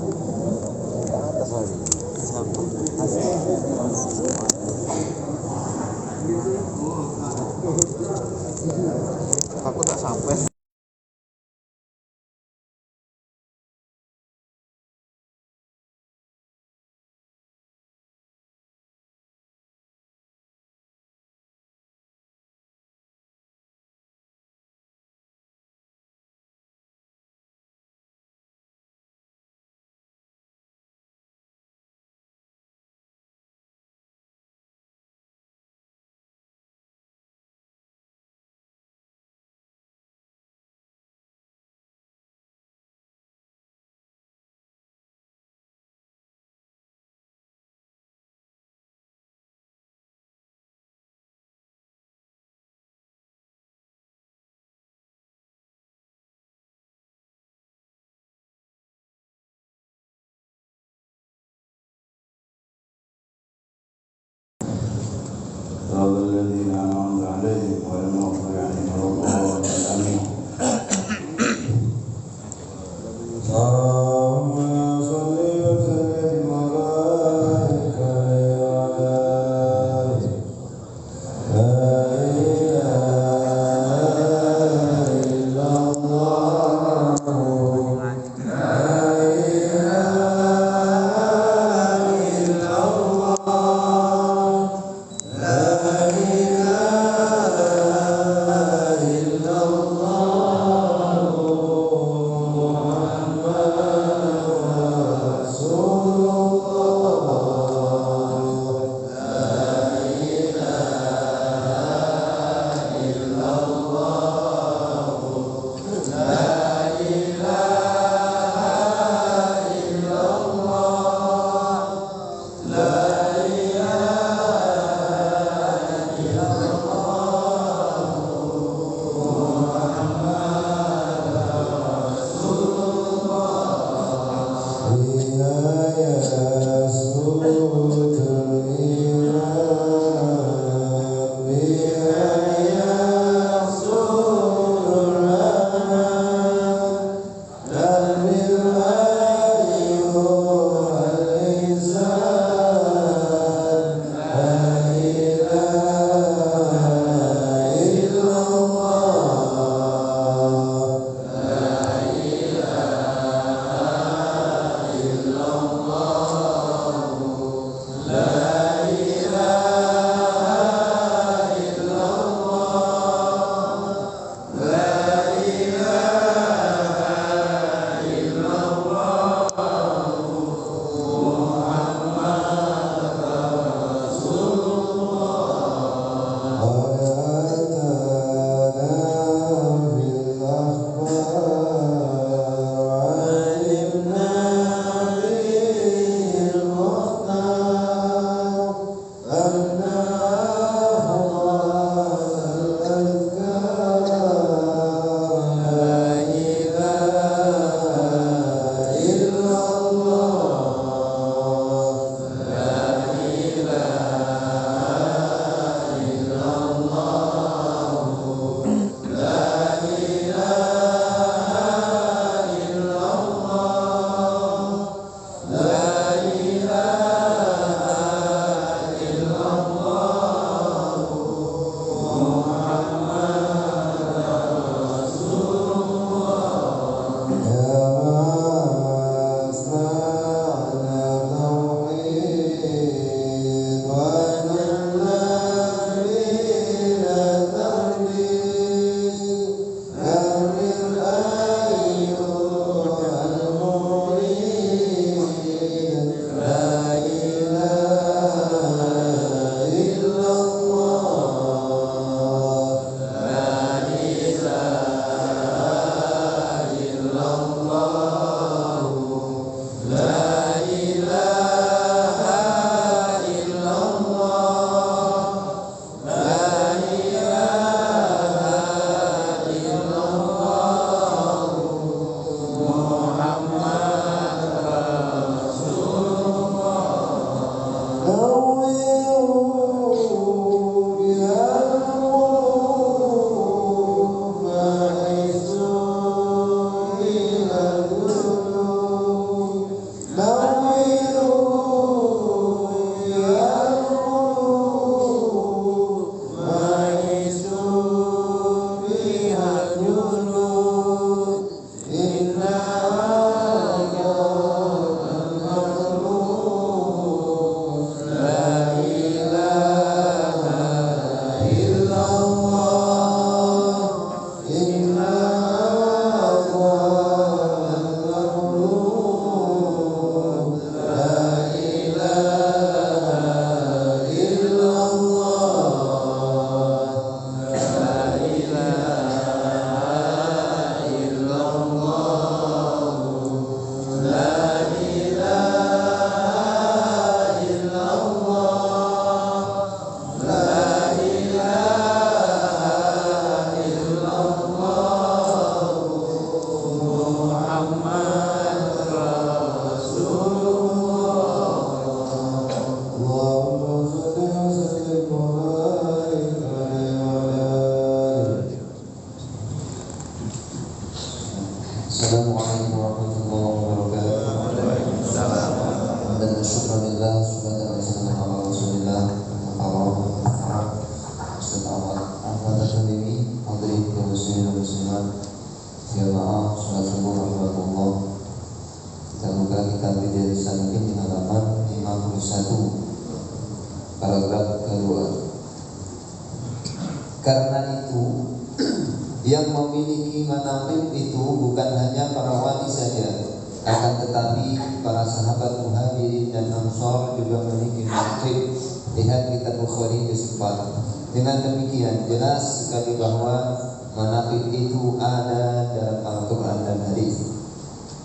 Ke atas lagi. Siapa? Aku tak sampai. صراط الذين أنعمت عليهم غير المغضوب عليهم ولا الضالين. اللهم صل وسلم وبارك عليه. لا إله إلا الله. لا إله إلا الله. لا إله إلا الله. محمد رسول الله. لا إله إلا الله. لا إله إلا الله. لا إله إلا paragraf kedua. Karena itu yang memiliki manaqib itu bukan hanya para wali saja, akan tetapi para sahabat Muhajirin dan Ansar juga memiliki manaqib. Lihat kitab Bukhari disebut. Dengan demikian jelas sekali bahwa manaqib itu ada dalam Al-Quran dan hadis.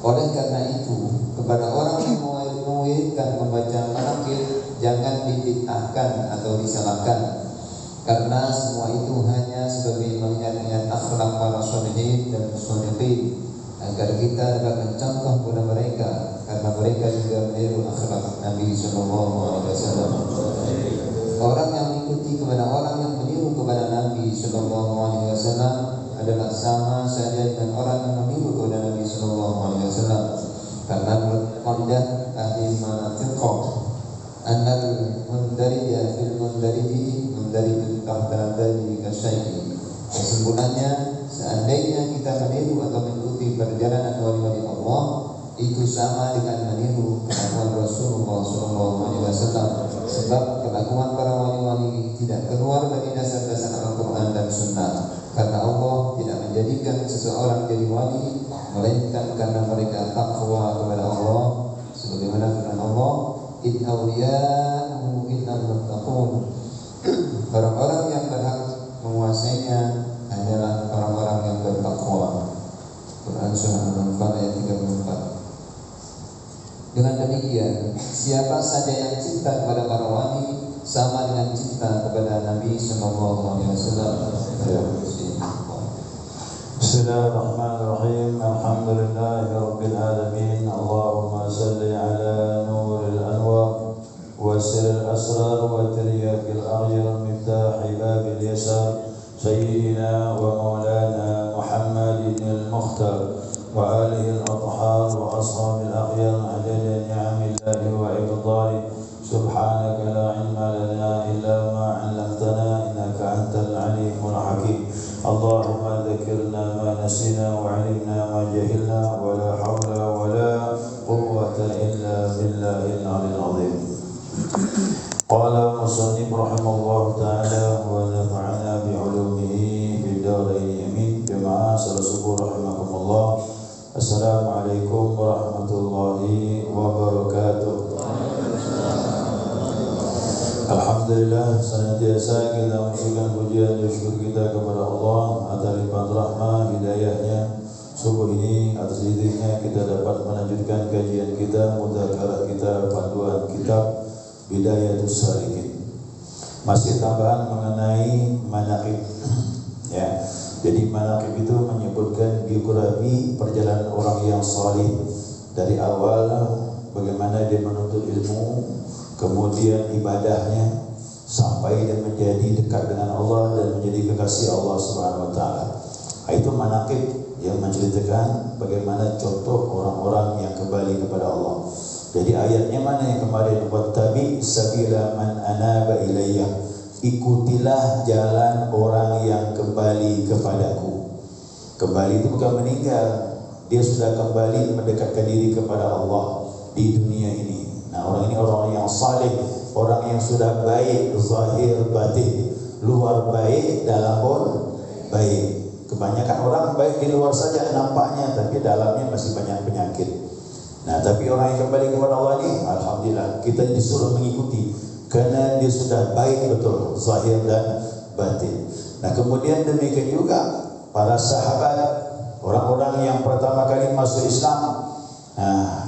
Oleh karena itu, kepada orang yang memuridkan membaca manaqib, jangan dibid'ahkan atau disalahkan, karena semua itu hanya sebagai melihat akhlak para sholihin dan sholihin, agar kita dapat mencontoh kepada mereka, karena mereka juga meniru akhlak Nabi Sallallahu Alaihi Wasallam. Orang yang mengikuti kepada orang yang meniru kepada Nabi Sallallahu Alaihi Wasallam adalah sama saja dengan orang yang meniru kepada Nabi Sallallahu Alaihi Wasallam, karena menurut qaidah ahli manatiq annal mundarija fil mundariji mundarijun tahta dzalika syai'in. Kesimpulannya, seandainya kita meniru atau mengikuti perjalanan wali-wali Allah, itu sama dengan meniru kelakuan Rasulullah SAW, sebab kelakuan para wali-wali tidak keluar dari dasar-dasar Al-Quran dan Sunnah. Karena Allah tidak menjadikan seseorang jadi wali melainkan karena mereka takwa kepada Allah, sebagaimana firman Allah, in awliya'uhu innal muttaqun. Orang-orang yang berhak menguasainya hanyalah orang-orang yang bertakwa. Quran Surah Al-Anfal ayat 34. Dengan demikian, siapa saja yang cinta kepada para wali sama dengan cinta kepada Nabi Sallallahu Alaihi Wasallam. Bismillahirrahmanirrahim. Alhamdulillahi Rabbil Alamin. Allahumma salli ala nuril anwar wa sirril asrar wa tiryakil aghyar miftahi babil yasar Sayyidina wa maulana Muhammadin al-Mukhtar wa alihi al-athhar wa ashabil aghyar adada ni'amillahi wa ibdali. Subhanaka la ilma lana illa ma 'allamtana innaka antal alimul hakim. Allahumma dzakirna ma nasina wa 'allimna ma jahilna wa la hawla wa la quwwata illa billahil 'aliyyil 'azim. Qala musannif rahimahullah ta'ala wa nafa'ana bi'ulumihi fid darain amin. Jamaah salat subuh rahimakumullah. Assalamualaikum warahmatullahi wabarakatuh. Alhamdulillah, senantiasa kita mengucapkan pujian dan syukur kita kepada Allah atas limpahan rahmah hidayahnya. Subuh ini atas izinnya kita dapat melanjutkan kajian kita, mudzakarah kita, panduan kitab Bidayatus Salikin. Masih tambahan mengenai manaqib. Ya. Jadi manaqib itu menyebutkan biografi perjalanan orang yang salih dari awal, bagaimana dia menuntut ilmu, kemudian ibadahnya sampai dia menjadi dekat dengan Allah dan menjadi kekasih Allah Subhanahu wa taala. Itu manaqib yang menceritakan bagaimana contoh orang-orang yang kembali kepada Allah. Jadi ayatnya mana yang kemarin, wattabi sabila man anaba ilayya, ikutilah jalan orang yang kembali kepadaku. Kembali itu bukan meninggal, dia sudah kembali mendekatkan diri kepada Allah di dunia ini. Nah, orang ini orang yang saleh, orang yang sudah baik zahir batin, luar baik, dalam pun baik. Kebanyakan orang baik di luar saja nampaknya, tapi dalamnya masih banyak penyakit. Nah, tapi orang yang kembali kepada Allah ini, alhamdulillah, kita disuruh mengikuti karena dia sudah baik betul zahir dan batin. Nah, kemudian demikian juga para sahabat, orang-orang yang pertama kali masuk Islam,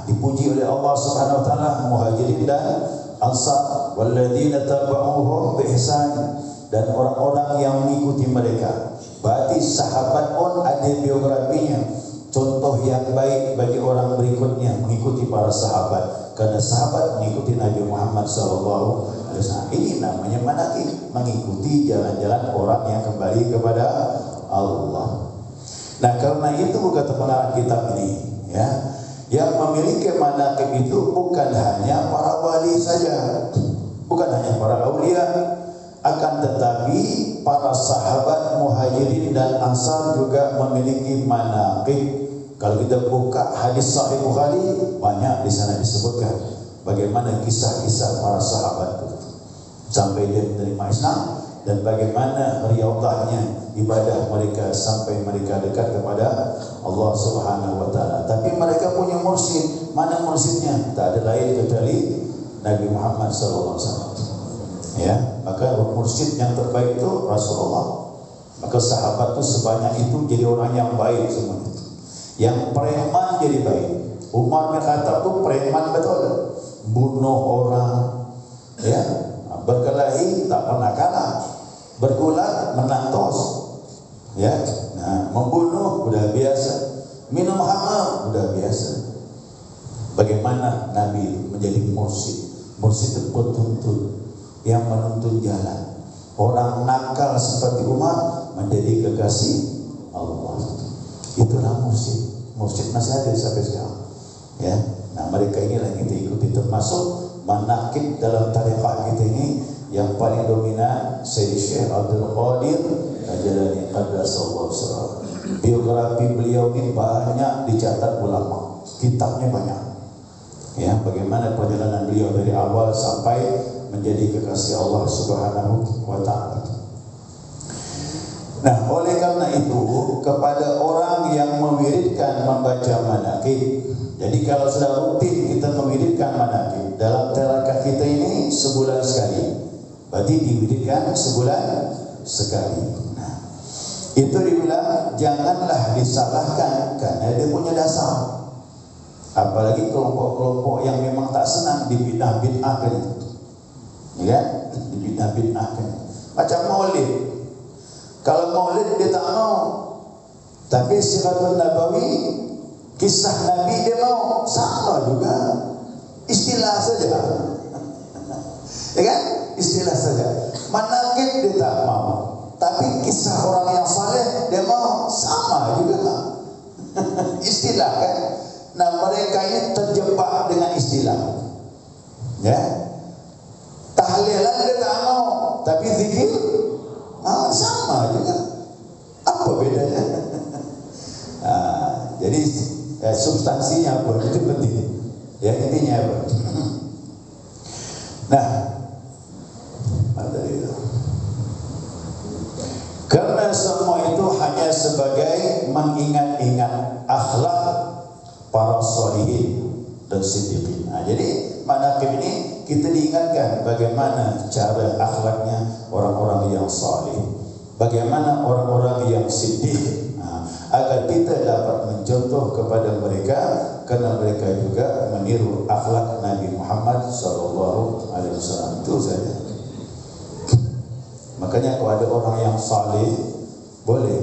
dipuji oleh Allah Subhanahu wa taala, Muhajirin dan Ansar, walladzina tabauhum bi ihsan, dan orang-orang yang mengikuti mereka. Berarti sahabat pun ada biografinya, contoh yang baik bagi orang berikutnya mengikuti para sahabat, karena sahabat mengikuti Nabi Muhammad sallallahu alaihi wasallam. Ini namanya manaqib, mengikuti jalan-jalan orang yang kembali kepada Allah. Nah, karena itu kata pengarang kitab ini, ya, yang memiliki manaqib itu bukan hanya para wali saja, bukan hanya para aulia, akan tetapi para sahabat Muhajirin dan Ansar juga memiliki manaqib. Kalau kita buka hadis Sahih Bukhari, banyak di sana disebutkan bagaimana kisah-kisah para sahabat itu sampai dia menerima Islam, dan bagaimana riyadahnya ibadah mereka sampai mereka dekat kepada Allah Subhanahu wa taala. Tapi mereka punya mursyid. Mana mursyidnya? Tak ada lain kecuali Nabi Muhammad sallallahu alaihi wasallam. Ya, maka mursyid yang terbaik itu Rasulullah. Maka sahabat itu sebanyak itu jadi orang yang baik semua. Yang preman jadi baik. Umar bin Khattab itu preman betul. Bunuh orang, ya, berkelahi tak pernah kalah, bergulat menang tos, ya, nah, membunuh udah biasa, minum khamar udah biasa. Bagaimana Nabi menjadi mursyid? Mursyid itu penuntun yang menuntun jalan. Orang nakal seperti Umar menjadi kekasih Allah. Itulah mursyid. Mursyid masih ada sampai sekarang, ya. Nah, mereka inilah yang kita ikuti, termasuk manaqib dalam tarekat kita ini yang paling dominan Sayyid Syekh Abdul Qadir Al-Jilani qaddasallahu sirrahu. Biografi beliau ini banyak dicatat ulama, kitabnya banyak. Ya, bagaimana perjalanan beliau dari awal sampai menjadi kekasih Allah Subhanahu wa taala. Nah, oleh karena itu kepada orang yang mewiridkan membaca manaqib, jadi kalau sudah rutin kita mewiridkan manaqib dalam terakat kita ini sebulan sekali, berarti diwiridkan sebulan sekali. Nah, itu dibilang janganlah disalahkan karena dia punya dasar. Apalagi kelompok-kelompok yang memang tak senang dibid'ah-bid'ahkan, ya, dibid'ah-bid'ahkan. Macam maulid. Kalau maulid dia tak mau, tapi Siratul Nabawi, kisah Nabi dia mau, sama juga. Istilah saja, ya kan? Istilah saja. Manaqib dia tak mau, tapi kisah orang yang saleh dia mau, sama juga. Istilah kan? Nah, mereka ini terjebak dengan istilah, ya. Tahlilan dia tak mau, tapi zikir sama juga. Apa bedanya? Jadi substansinya apa? Itu penting. Ya, intinya apa? Nah, ada itu. Karena semua itu hanya sebagai mengingat-ingat akhlak para sholihin dan siddiqin. Nah, jadi manaqib ini kita diingatkan bagaimana cara akhlaknya orang-orang yang salih, bagaimana orang-orang yang siddiq, agar kita dapat mencontoh kepada mereka, karena mereka juga meniru akhlak Nabi Muhammad sallallahu alaihi wasallam. Itu saja. Makanya kalau ada orang yang salih, boleh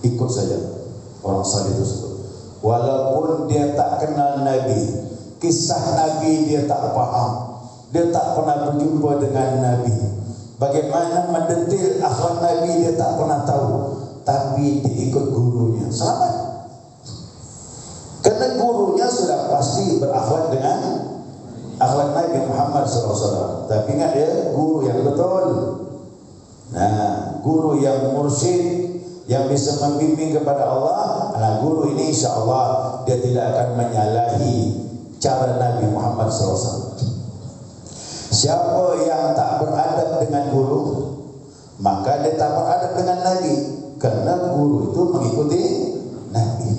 ikut saja orang salih tersebut, walaupun dia tak kenal Nabi. Kisah Nabi dia tak faham, dia tak pernah berjumpa dengan Nabi. Bagaimana mendetil akhlak Nabi dia tak pernah tahu, tapi dia ikut gurunya, selamat. Karena gurunya sudah pasti berakhlak dengan akhlak Nabi Muhammad SAW. Tapi ingat ya, guru yang betul. Nah, guru yang mursyid, yang bisa membimbing kepada Allah. Nah, guru ini insya Allah dia tidak akan menyalahi cara Nabi Muhammad SAW. Siapa yang tak beradab dengan guru, maka dia tak beradab dengan Nabi, karena guru itu mengikuti Nabi.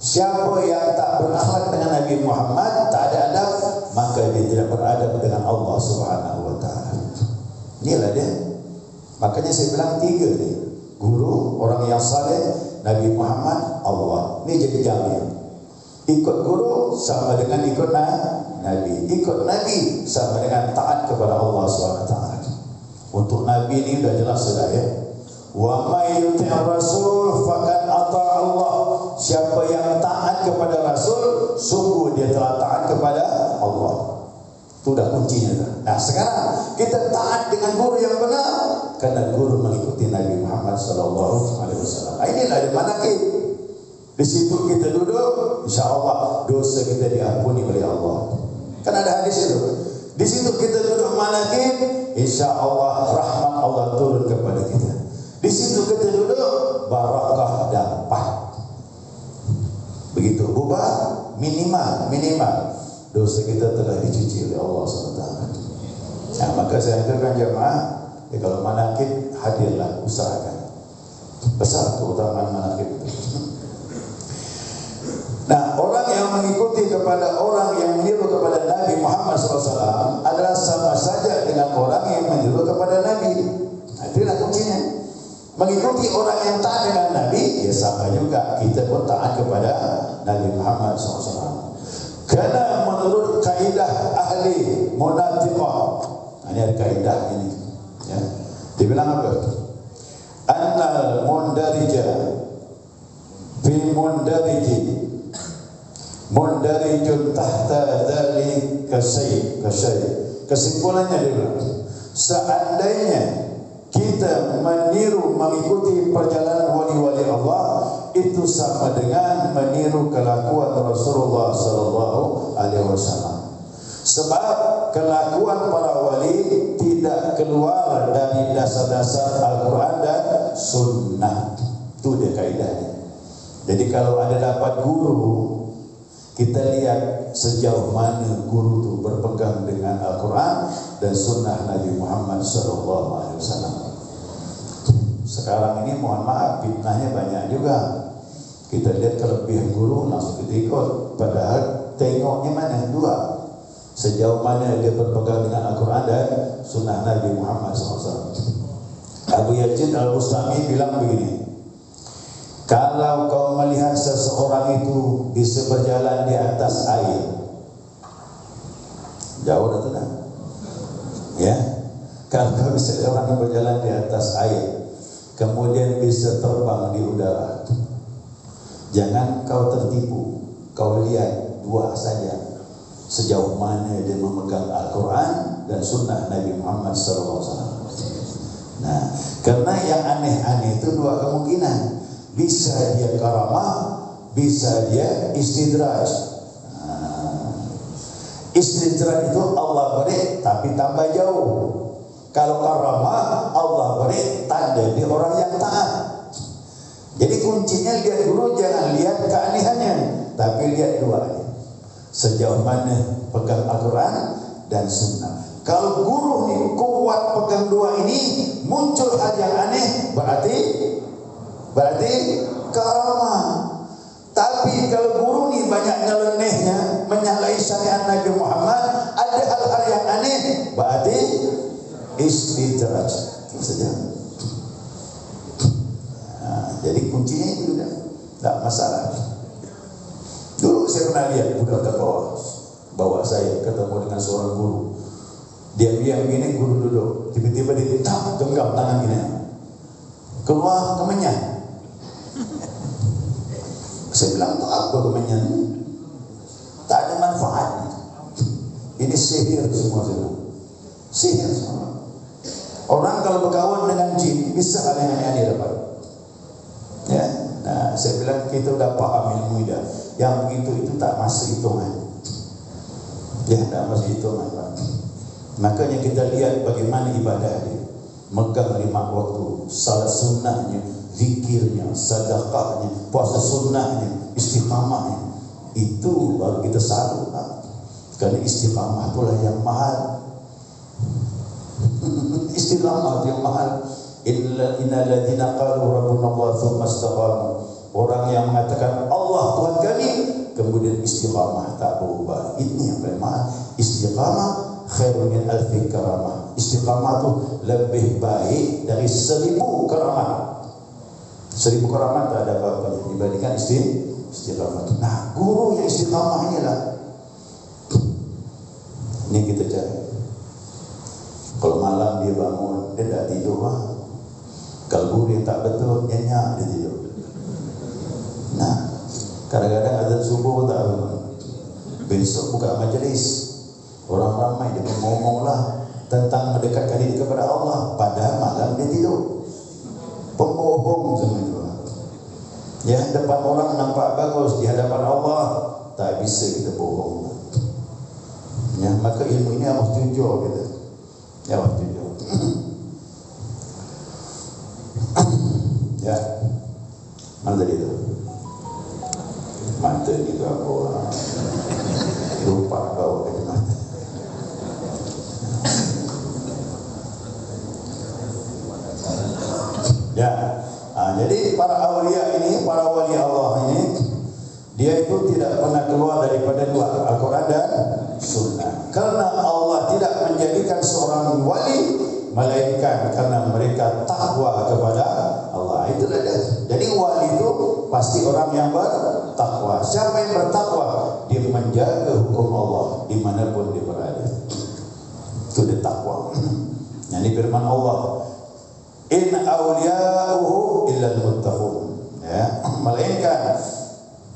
Siapa yang tak berakhlak dengan Nabi Muhammad, tak ada adab, maka dia tidak beradab dengan Allah Subhanahu wa taala. Inilah dia. Makanya saya bilang tiga ni: guru, orang yang saleh, Nabi Muhammad, Allah. Ini jadi jamiah. Ikut guru sama dengan ikut Nabi. Ikut Nabi sama dengan taat kepada Allah SWT. Untuk Nabi ini sudah jelas sudah, ya. Wa may yuti' rasul faqad ata' Allah. Siapa yang taat kepada Rasul, sungguh dia telah taat kepada Allah. Itu dah kuncinya. Nah, sekarang kita taat dengan guru yang benar, karena guru mengikuti Nabi Muhammad SAW. Inilah di manaqib. Di situ kita duduk, insya Allah dosa kita diampuni oleh Allah. Kan ada hadis itu. Di situ kita duduk manaqib, insya Allah rahmat Allah turun kepada kita. Di situ kita duduk, barakah dapat. Begitu. Ubah minimal. dosa kita telah dicuci oleh Allah SWT. Nah, maka saya anjurkan jemaah, kalau manaqib hadirlah, usahakan. Besar keutamaan manaqib itu. Nah, orang yang mengikuti kepada orang yang meniru kepada Nabi Muhammad SAW adalah sama saja dengan orang yang meniru kepada Nabi. Nah, itulah kuncinya. Mengikuti orang yang taat dengan Nabi, ya sama juga kita pun taat kepada Nabi Muhammad SAW. Karena menurut kaidah ahli munafiqah, ini ada kaidah ini, ya. Dibilang apa? Annal mundarija fi mundariji mundarijun tahta dzalika syai'. Kesimpulannya dia bilang, seandainya kita meniru mengikuti perjalanan wali-wali Allah, itu sama dengan meniru kelakuan Rasulullah sallallahu alaihi wasallam. Sebab kelakuan para wali tidak keluar dari dasar-dasar Al-Quran dan Sunnah. Itu dia kaidahnya. Jadi kalau ada dapat guru, kita lihat sejauh mana guru itu berpegang dengan Al-Quran dan Sunnah Nabi Muhammad SAW. Sekarang ini mohon maaf, fitnahnya banyak juga. Kita lihat kelebihan guru langsung kita ikut, padahal tengoknya mana dua, sejauh mana dia berpegang dengan Al-Quran dan Sunnah Nabi Muhammad SAW. Abu Yazid Al-Bustami bilang begini, kalau kau melihat seseorang itu bisa berjalan di atas air, jauh dah tu dah, ya. Kalau kau bisa orang yang berjalan di atas air, kemudian bisa terbang di udara, jangan kau tertipu. Kau lihat dua saja, sejauh mana dia memegang Al-Quran dan Sunnah Nabi Muhammad SAW. Nah, karena yang aneh-aneh itu dua kemungkinan. Bisa dia karamah, bisa dia istidraj. Istidraj itu Allah beri tapi tambah jauh. Kalau karamah, Allah beri tanda dia orang yang taat. Jadi kuncinya lihat dulu, jangan lihat keanehannya, tapi lihat dua, sejauh mana pegang Al-Quran dan Sunnah. Kalau guru ni kuat pegang dua ini, muncul hal yang aneh, berarti karamah. Tapi kalau guru ni banyak nyelenehnya, menyalahi syariat Nabi Muhammad, ada hal-hal yang aneh, berarti istidraj. Itu saja. Jadi kuncinya itu dah, tak masalah. Dulu saya pernah lihat budak bawa saya ketemu dengan seorang guru. Dia begini, guru duduk, tiba-tiba dia genggam tangan gini, keluar kemenyan. Saya bilang, untuk apa kemenyan? Tak ada manfaatnya. Ini sihir semua, saya bilang. Sihir semua. Orang kalau berkawan dengan jin, bisa hal yang aneh dapat. Ya, nah saya bilang kita sudah paham ilmu dah. Yang begitu itu tak masuk hitungan. Ya, tak masuk hitungan, Pak. Makanya kita lihat bagaimana ibadah dia. Megang 5 waktu, salat sunnahnya, zikirnya, sedekahnya, puasa sunnahnya, istiqamahnya. Itu baru kita salut, Pak. Karena istiqamah itulah yang mahal. Istiqamah yang mahal. Innal ladzina qalu rabbuna Allah tsumma istaqamu. Orang yang mengatakan Allah Tuhan kami, kemudian istiqamah tak berubah. Ini yang paling mahal. Istiqamah khairun min alfi karamah. Istiqamah tu lebih baik dari 1000 karamah. 1000 karamah tak ada apa-apa dibandingkan istiqamah. Nah, guru yang istiqamah inilah. Ini kita cari. Kalau malam dia bangun, dia tak tidur, lah. Kalau guru yang tak betul, nyenyak dia tidur. Nah, kadang-kadang azan subuh tak bangun. Besok buka majlis, orang ramai dia ngomonglah tentang mendekatkan diri kepada Allah, padahal malam dia tidur. Pembohong semua itu. Ya, depan orang nampak bagus, di hadapan Allah tak bisa kita bohong. Ya, maka ilmu ini harus jujur kita. Ya, harus jujur. Ya, mana tadi itu? Mantap juga orang. lupa bawa kacamata. Ya, jadi para awliya ini, para wali Allah ini, dia itu tidak pernah keluar daripada dua, Al-Quran dan Sunnah. Karena Allah tidak menjadikan seorang wali melainkan karena mereka takwa kepada Allah. Itulah dia. Jadi wali itu pasti orang yang bertakwa. Siapa yang bertakwa? Dia menjaga hukum Allah dimanapun dia berada. Itu dia takwa. Ini firman Allah, in awliya'uhu illa al-muttaqun. Ya, melainkan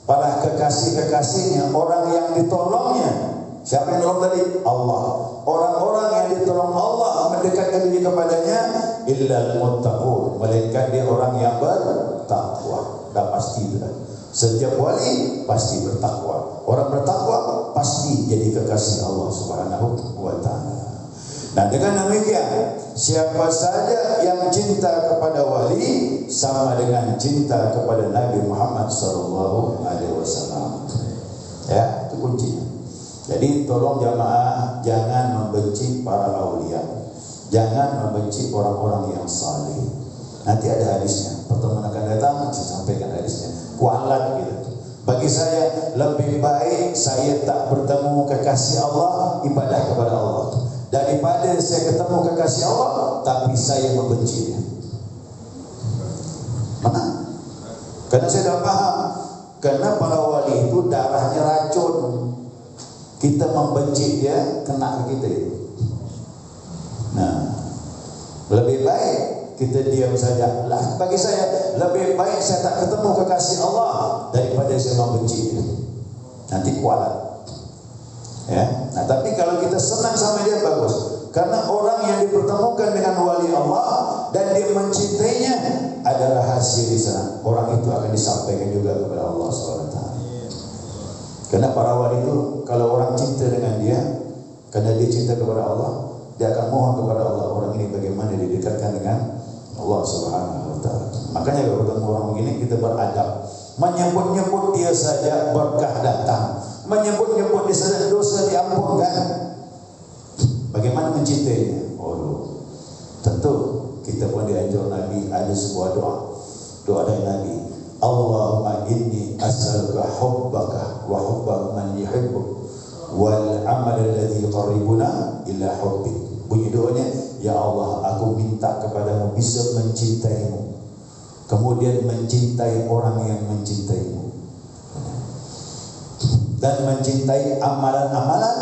para kekasih-kekasihnya, orang yang ditolongnya. Siapa yang tolong tadi? Allah. Orang-orang yang ditolong Allah mendekatkan diri kepadanya illa al-muttaqun, melainkan dia orang yang bertakwa. Dah pasti itu dah. Setiap wali pasti bertakwa. Orang bertakwa pasti jadi kekasih Allah Subhanahu wa taala. Dan dengan demikian, siapa saja yang cinta kepada wali sama dengan cinta kepada Nabi Muhammad sallallahu alaihi wasallam. Ya, itu kuncinya. Jadi tolong jamaah jangan membenci para aulia. Jangan membenci orang-orang yang saleh. Nanti ada hadisnya. Pertemuan akan datang saya sampaikan hadisnya. Kualat gitu. Bagi saya lebih baik saya tak bertemu kekasih Allah, ibadah kepada Allah, daripada saya ketemu kekasih Allah tapi saya membenci dia. Mana? Karena saya dah faham, karena para wali itu darahnya racun. Kita membenci dia, kena ke kita itu. Nah, lebih baik kita diam saja. Lah, bagi saya lebih baik saya tak ketemu kekasih Allah daripada saya membenci dia. Nanti kualat. Ya. Nah, tapi kalau kita senang sama dia bagus. Karena orang yang dipertemukan dengan wali Allah dan dia mencintainya, ada rahasia di sana. Orang itu akan disampaikan juga kepada Allah SWT. Karena para wali itu kalau orang cinta dengan dia, karena dia cinta kepada Allah, dia akan mohon kepada Allah, orang ini bagaimana didekatkan dengan Allah Subhanahu wa taala. Makanya kalau ketemu orang begini kita beradab. Menyebut-nyebut dia saja berkah datang. Menyebut-nyebut dia saja dosa diampunkan. Bagaimana mencintainya? Oh, tentu kita pun diajar Nabi ada sebuah doa. Doa dari Nabi, Allahumma inni as'aluka hubbaka wa hubba man yuhibbuk wal amal alladhi yuqarribuna ila hubbik. Bunyi doanya, ya Allah, aku minta kepadamu bisa mencintaimu, kemudian mencintai orang yang mencintaimu, dan mencintai amalan-amalan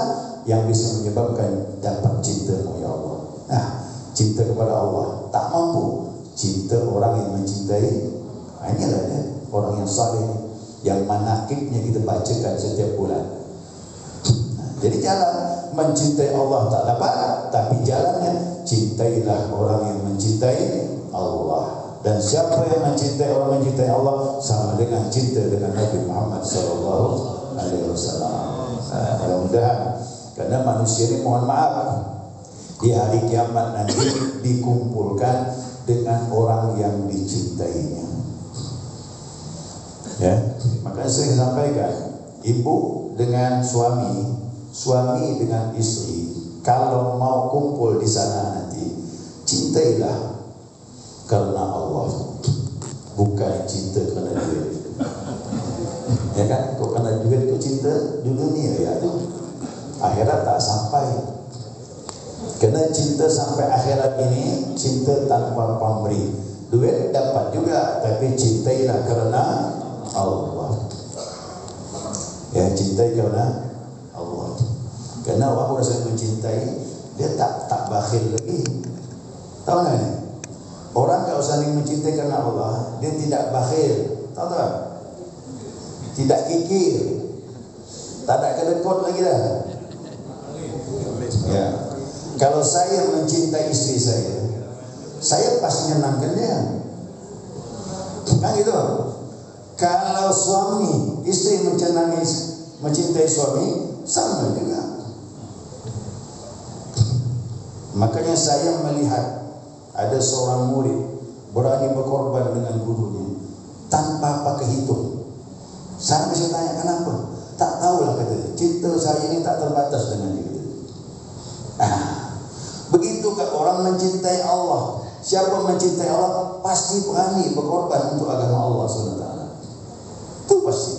yang bisa menyebabkan dapat cintamu, ya Allah. Nah, cinta kepada Allah tak mampu, cinta orang yang mencintai. Inilah dia, orang yang saleh yang manakibnya kita bacakan setiap bulan. Jadi jalan mencintai Allah tak dapat, tapi jalannya cintailah orang yang mencintai Allah. Dan siapa yang mencintai orang mencintai Allah sama dengan cinta dengan Nabi Muhammad sallallahu alaihi wasallam. Mudah-mudahan, karena manusia ini mohon maaf di hari kiamat nanti dikumpulkan dengan orang yang dicintainya. Ya, makanya saya sampaikan, ibu dengan suami, suami dengan istri, kalau mau kumpul di sana nanti, cintailah karena Allah, bukan cinta kerana duit. Ya kan? Kau kerana duit tu cinta di dunia, ya tu akhirat tak sampai. Kena cinta sampai akhirat ini, cinta tanpa pamrih. Duit dapat juga, tapi cintailah kerana Allah. Ya, cintai kerana Allah. Kerana orang rasa mencintai, dia tak bakhil lagi. Tahu tak ni? Orang kalau saling mencintai kerana Allah, dia tidak bakhil. Tahu tak? Tidak kikir. Tak ada kedekut lagi dah. Ya. Kalau saya mencintai istri saya pasti menyenangkan dia. Kan gitu. Kalau suami, istri mencintai suami, sama juga. Makanya saya melihat ada seorang murid berani berkorban dengan gurunya tanpa pakai hitung. Saya tanya kenapa? Tak tahulah, kata dia. Cinta saya ini tak terbatas dengan dia. Begitu kan orang mencintai Allah. Siapa mencintai Allah pasti berani berkorban untuk agama Allah SWT. Itu pasti.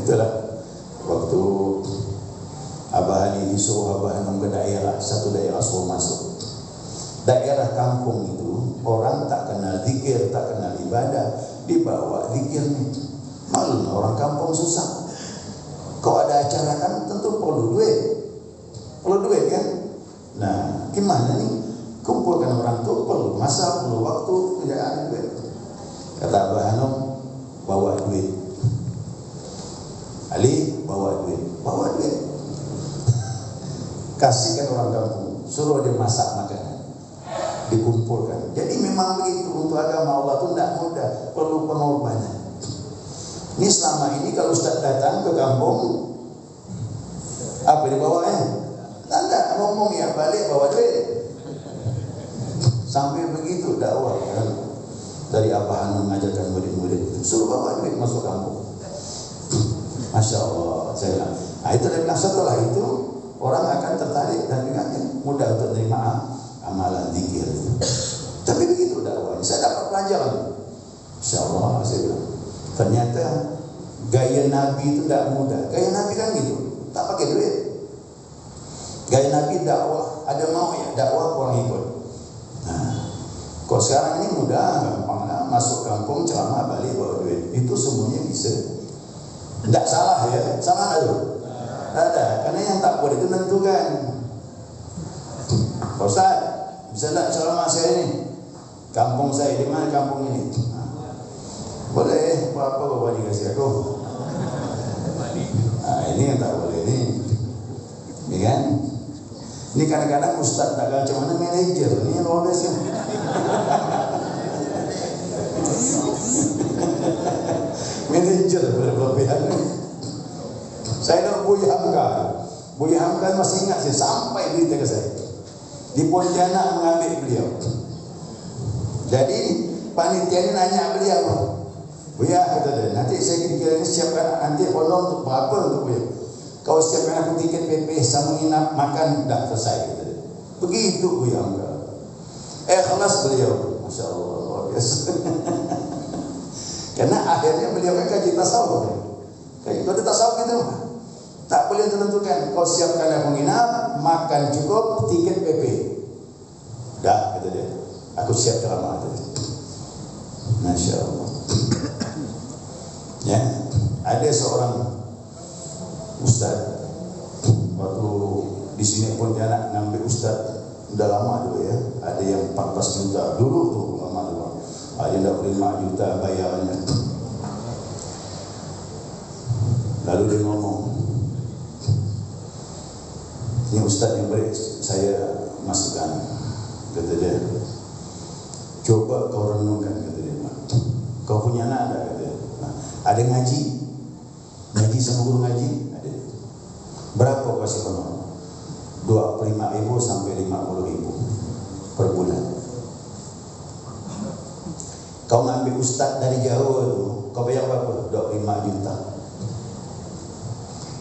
Itulah waktu Abah Hani disuruh Abah Hanum ke daerah, satu daerah suruh masuk. Daerah kampung itu orang tak kenal zikir, tak kenal ibadah, dibawa zikirnya. Malu orang kampung susah. Kalau ada acara kan tentu perlu duit kan. Nah, gimana nih? Kumpulkan orang tuh perlu masa, perlu waktu, tidak ada duit. Kata Abah Hanum, bawa duit. Ali bawa duit. Kasihkan orang kampung, suruh dia masak makanan, dikumpulkan. Jadi memang begitu, untuk agama Allah itu tidak mudah, perlu pengorbanan. Ini selama ini kalau Ustaz datang ke kampung, apa dibawa ya? Tidak ngomong ya, balik bawa duit. Sampai begitu dakwah kan? Dari Abah Hanum mengajarkan murid-murid itu, suruh bawa duit masuk kampung. Masya Allah, saya bilang. Nah itu dari setelah itu orang akan tertarik dan juga mudah untuk menerima amalan zikir. Tapi begitu dakwahnya, saya dapat pelajaran. Masya Allah, saya bilang. Ternyata gaya Nabi itu tidak mudah. Gaya Nabi kan gitu, tak pakai duit. Gaya Nabi dakwah, ada mau ya dakwah orang ikut. Nah, kok sekarang ini mudah, gampang lah, masuk kampung ceramah balik bawa duit. Itu semuanya bisa. Tidak salah ya, sama ada. Ada, karena yang tak boleh itu menentukan. Ustaz, bisa tak ceramah saya ini? Kampung saya di mana kampung ini? Boleh, berapa bapak dikasih aku? Nah, ini yang tak boleh nih. Ini kan? Ini kadang-kadang Ustaz tak macam mana manajer. Ini luar biasa. Manajer berlebihan. Saya nak Buya Hamka. Buya Hamka masih ingat saya sampai berita ke saya. Di Pontianak mengambil beliau. Jadi panitia ini nanya beliau, Buya kata dia, nanti saya kira-kira siapkan nanti honor untuk berapa untuk Buya. Kau siapkan aku tiket PP sama nginap makan dah selesai kata dia. Begitu Buya Hamka. Ikhlas beliau, Masya Allah luar biasa. Karena akhirnya beliau kan kaji tasawuf. Kaji tasawuf gitu. Tak boleh tentukan. Kau siapkan aku nginap, makan cukup, tiket PP. Dah kata dia. Aku siap ceramah kata dia. Masya Allah. Ya, ada seorang ustaz waktu di sini Pontianak ngambil ustaz udah lama dulu ya. Ada yang 14 juta dulu tuh lama dulu. Ada yang 5 juta bayarannya. Lalu dia ngomong, ini ustaz yang baik saya masukkan, kata dia. Coba kau renungkan, kata dia. Kau punya anak ada, kata dia. Ada ngaji sama guru ngaji, ada. Berapa kau kasih honor? 25.000 sampai 50.000 per bulan. Kau ngambil ustaz dari jauh tu, kau bayar berapa? 25 juta.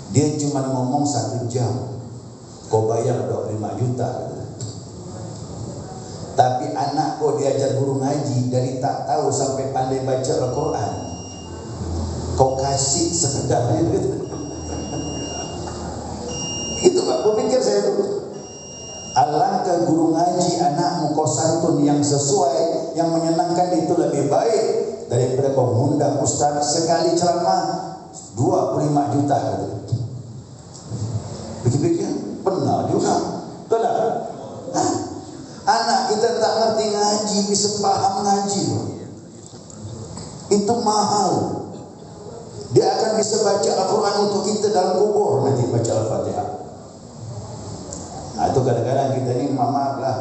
Dia cuma ngomong 1 jam, kau bayar 25 juta. Tapi anak kau diajar guru ngaji dari tak tahu sampai pandai baca Al-Quran, kau kasih sekedarnya gitu. Itu Pak, kau pikir saya itu alangkah guru ngaji anakmu kau santun yang sesuai, yang menyenangkan, itu lebih baik daripada kau mengundang ustaz sekali ceramah 25 juta gitu. Pikir-pikir pernah juga, betul tak? Anak kita tak ngerti ngaji, bisa paham ngaji, itu mahal. Dia akan bisa baca Al-Quran untuk kita dalam kubur nanti, baca Al-Fatihah. Nah itu kadang-kadang kita ni maaf lah,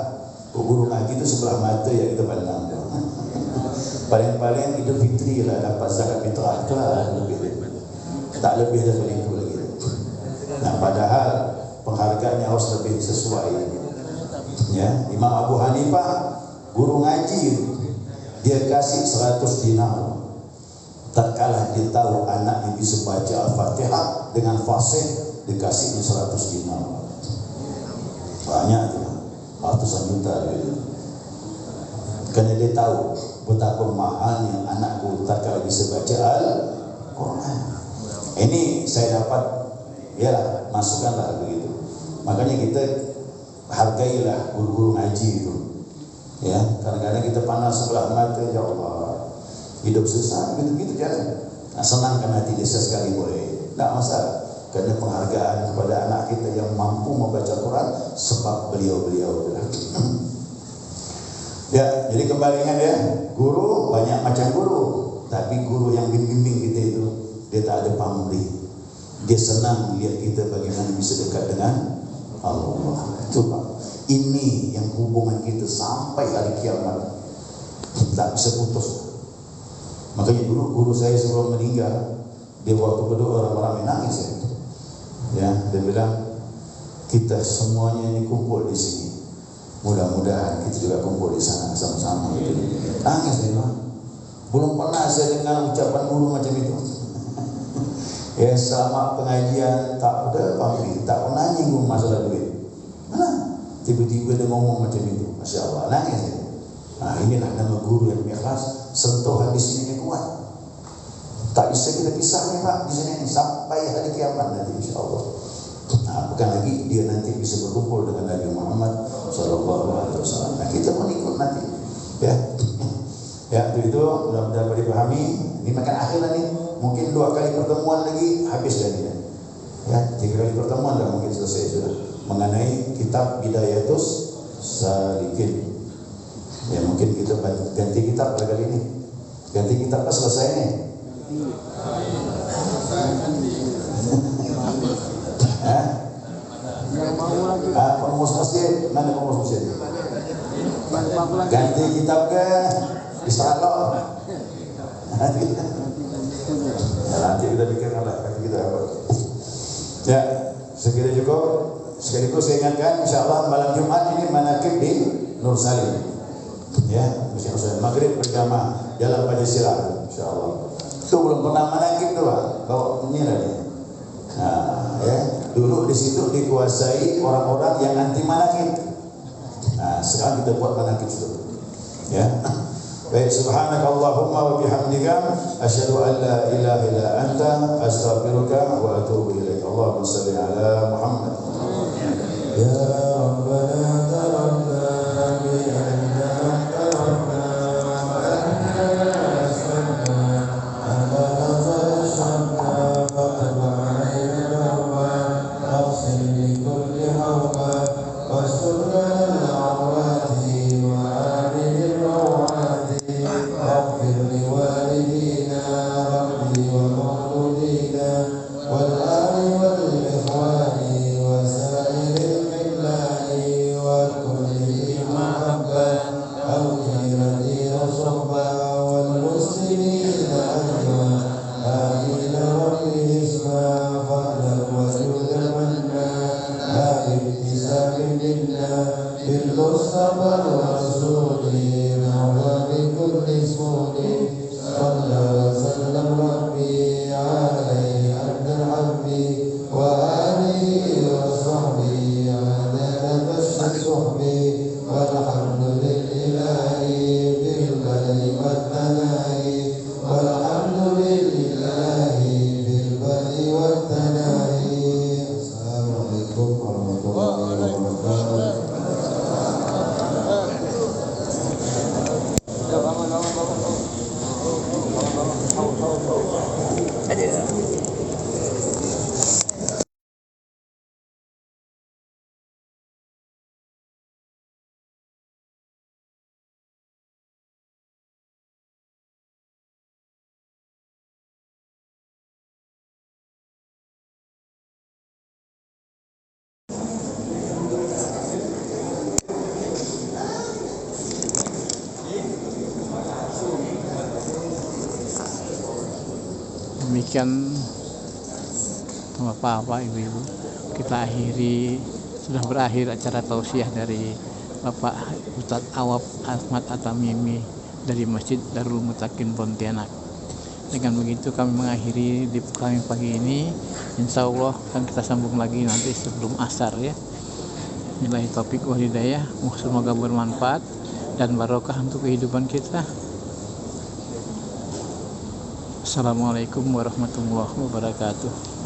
guru ngaji itu sebelah mata yang kita pandang. Paling-paling Idul Fitri lah dapat zakat fitrah, itu lah lebih. Tak lebih daripada itu lagi. Nah padahal penghargaannya harus lebih sesuai. Ya, Imam Abu Hanifah guru ngaji, dia kasih 100 dinar. Tak kalah dia tahu anak itu bisa baca Al-Fatihah dengan fasih dikasihnya 100 dinar. Banyak tu, ratusan juta dia. Kerana dia tahu betapa mahalnya anakku tak kalau bisa baca Al-Quran. Ini saya dapat, yalah, masukkanlah begitu. Makanya kita hargailah guru-guru ngaji itu. Ya, kadang-kadang kita pandang sebelah mata, ya Allah, hidup susah, gitu-gitu jangan. Nah, senangkan hati dia sekali boleh, tak masalah. Kerana penghargaan kepada anak kita yang mampu membaca Quran sebab beliau-beliau. Ya, jadi kembalikan ya, guru banyak macam guru, tapi guru yang bimbing kita itu dia tak ada pamrih. Dia senang lihat kita bagaimana bisa dekat dengan Allah. Coba, ini yang hubungan kita sampai hari kiamat tak bisa putus. Makanya dulu guru saya sebelum meninggal, dia waktu berdoa orang-orang menangis ya. Ya, dia bilang kita semuanya ini kumpul di sini. Mudah-mudahan kita juga kumpul di sana sama-sama gitu. Nangis dia bilang. Belum pernah saya dengar ucapan guru macam itu. Ya, sama pengajian tak ada pamrih, tak pernah nyinggung masalah duit. Mana? Tiba-tiba dia ngomong macam itu. Masya Allah, nangis dia. Nah, inilah nama guru yang ikhlas. Sentuhan di sini yang kuat. Tak bisa kita pisahnya Pak di sini sampai hari kiamat nanti insya-Allah. Nah, bukan lagi dia nanti bisa berkumpul dengan Nabi Muhammad SAW. Nah, kita pun ikut nanti. Ya, ya itu mudah-mudahan dipahami. Ini makan akhiran nih. Mungkin 2 kali pertemuan lagi habis dah dia. Ya, 3 kali pertemuan dah mungkin selesai sudah mengenai kitab Bidayatus Salikin. Ya, mungkin kita ganti kitab pada kali ini. Ganti kitab pas selesai nih. Perumus masjid, mana perumus masjid? Ganti kitab ke Istalok. Nanti kita pikirkan lah, nanti kita apa? Ya, sekiranya cukup. Sekaligus saya ingatkan, insyaAllah malam Jumat ini manakib di Nur Salim. Ya, maghrib berjamaah dalam Pancasila, insyaAllah. Itu belum pernah manakib tu Pak. Bawa ini lah dia. Nah, ya, dulu di situ dikuasai orang-orang yang anti manakib. Nah, sekarang kita buat manakib itu. Ya. Baik, subhanakallahumma wa bihamdika asyhadu an la ilaha illa anta astaghfiruka wa atubu ilaik. Allahumma shalli ala Muhammad. Ya Rabbana tarakna bi anna tarakna wa anna aslamna ala tashabna faqad wa'ayna wa tafsil li kulli hawba wa sunna al-awati wa amin al-rawati waghfir li walidina rabbi wa mawludina wal ahli wal ikhwani wa sa'iril Demikian Bapak-bapak, Ibu-ibu, kita akhiri, sudah berakhir acara tausiah dari Bapak Ustadz Awab Ahmad At-Tamimi dari Masjid Darul Mutakin Pontianak. Dengan begitu kami mengakhiri di kami pagi ini. Insya Allah akan kita sambung lagi nanti sebelum asar ya. Billahi taufiq wal hidayah. Semoga bermanfaat dan barokah untuk kehidupan kita. Assalamualaikum warahmatullahi wabarakatuh.